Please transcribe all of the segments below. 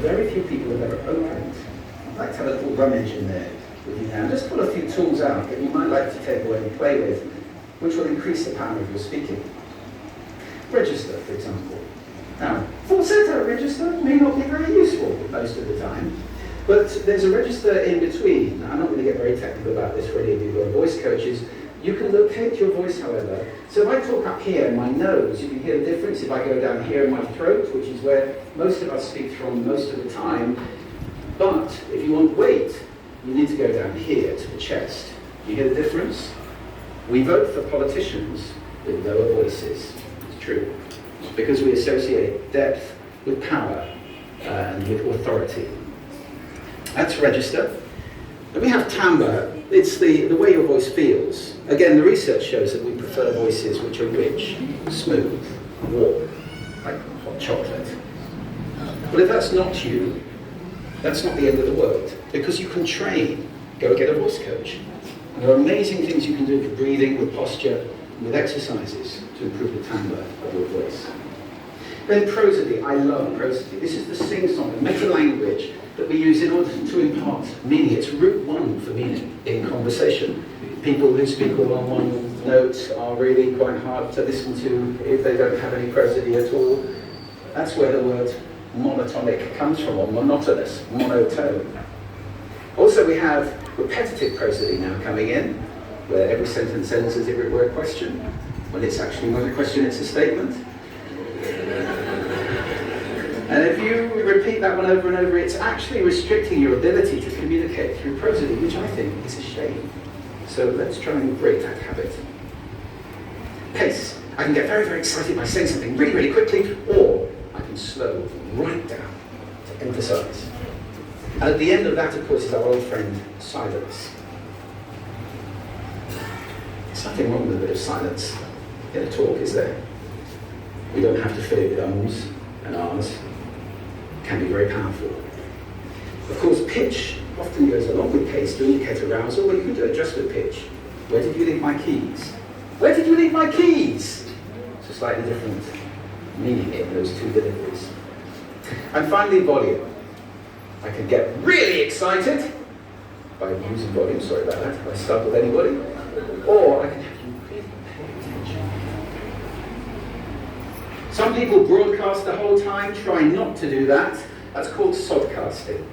very few people have ever opened. I'd like to have a little rummage in there with you now. Just pull a few tools out that you might like to take away and play with, which will increase the power of your speaking. Register, for example. Now, falsetto register may not be very useful most of the time, but there's a register in between. I'm not going to get very technical about this for any of you who are voice coaches. You can locate your voice, however. So if I talk up here in my nose, you can hear the difference. If I go down here in my throat, which is where most of us speak from most of the time, but if you want weight, you need to go down here to the chest. You hear the difference? We vote for politicians with lower voices. It's true. Because we associate depth with power and with authority. That's register. Then we have timbre. It's the way your voice feels. Again, the research shows that we prefer voices which are rich, smooth, warm, like hot chocolate. But if that's not you, that's not the end of the world, because you can train. Go get a voice coach. And there are amazing things you can do for breathing, with posture, and with exercises to improve the timbre of your voice. Then prosody. I love prosody. This is the sing-song, the meta-language that we use in order to impart meaning. It's route one for meaning in conversation. People who speak all on one note are really quite hard to listen to if they don't have any prosody at all. That's where the word monotonic comes from, or monotonous, monotone. Also, we have repetitive prosody now coming in, where every sentence ends as if it were a question, when it's actually not a question, it's a statement. And if you repeat that one over and over, it's actually restricting your ability to communicate through prosody, which I think is a shame. So let's try and break that habit. Pace. I can get very, very excited by saying something really, really quickly, or I can slow right down to emphasize. And at the end of that, of course, is our old friend, silence. There's nothing wrong with a bit of silence in a talk, is there? We don't have to fill it with ums and ahs. It can be very powerful. Of course, pitch often goes along with pace to indicate arousal. Well, you can do it just with pitch. Where did you leave my keys? Where did you leave my keys? It's a slightly different meaning in those two deliveries. And finally, volume. I can get really excited by using volume, sorry about that, if I startled anybody, or I can have you really pay attention. Some people broadcast the whole time, try not to do that. That's called sodcasting.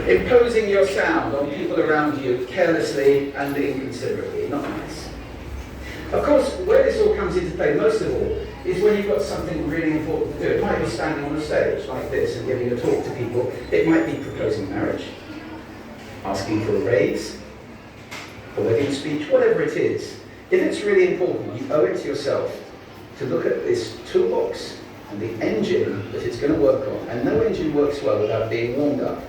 Imposing your sound on people around you carelessly and inconsiderately, not nice. Of course, where this all comes into play most of all is when you've got something really important to do. It might be standing on a stage like this and giving a talk to people. It might be proposing marriage, asking for a raise, a wedding speech, whatever it is. If it's really important, you owe it to yourself to look at this toolbox and the engine that it's going to work on. And no engine works well without being warmed up.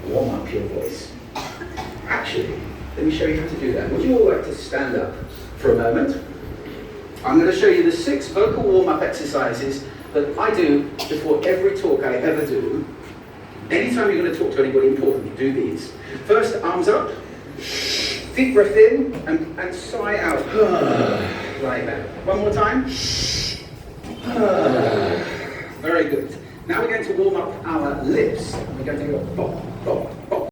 Warm up your voice. Actually, let me show you how to do that. Would you all like to stand up for a moment? I'm going to show you the 6 vocal warm-up exercises that I do before every talk I ever do. Anytime you're going to talk to anybody important, do these. First, arms up, deep breath in, and sigh out. Like that. One more time. Very good. Now we're going to warm up our lips. We're going to go bop, bop,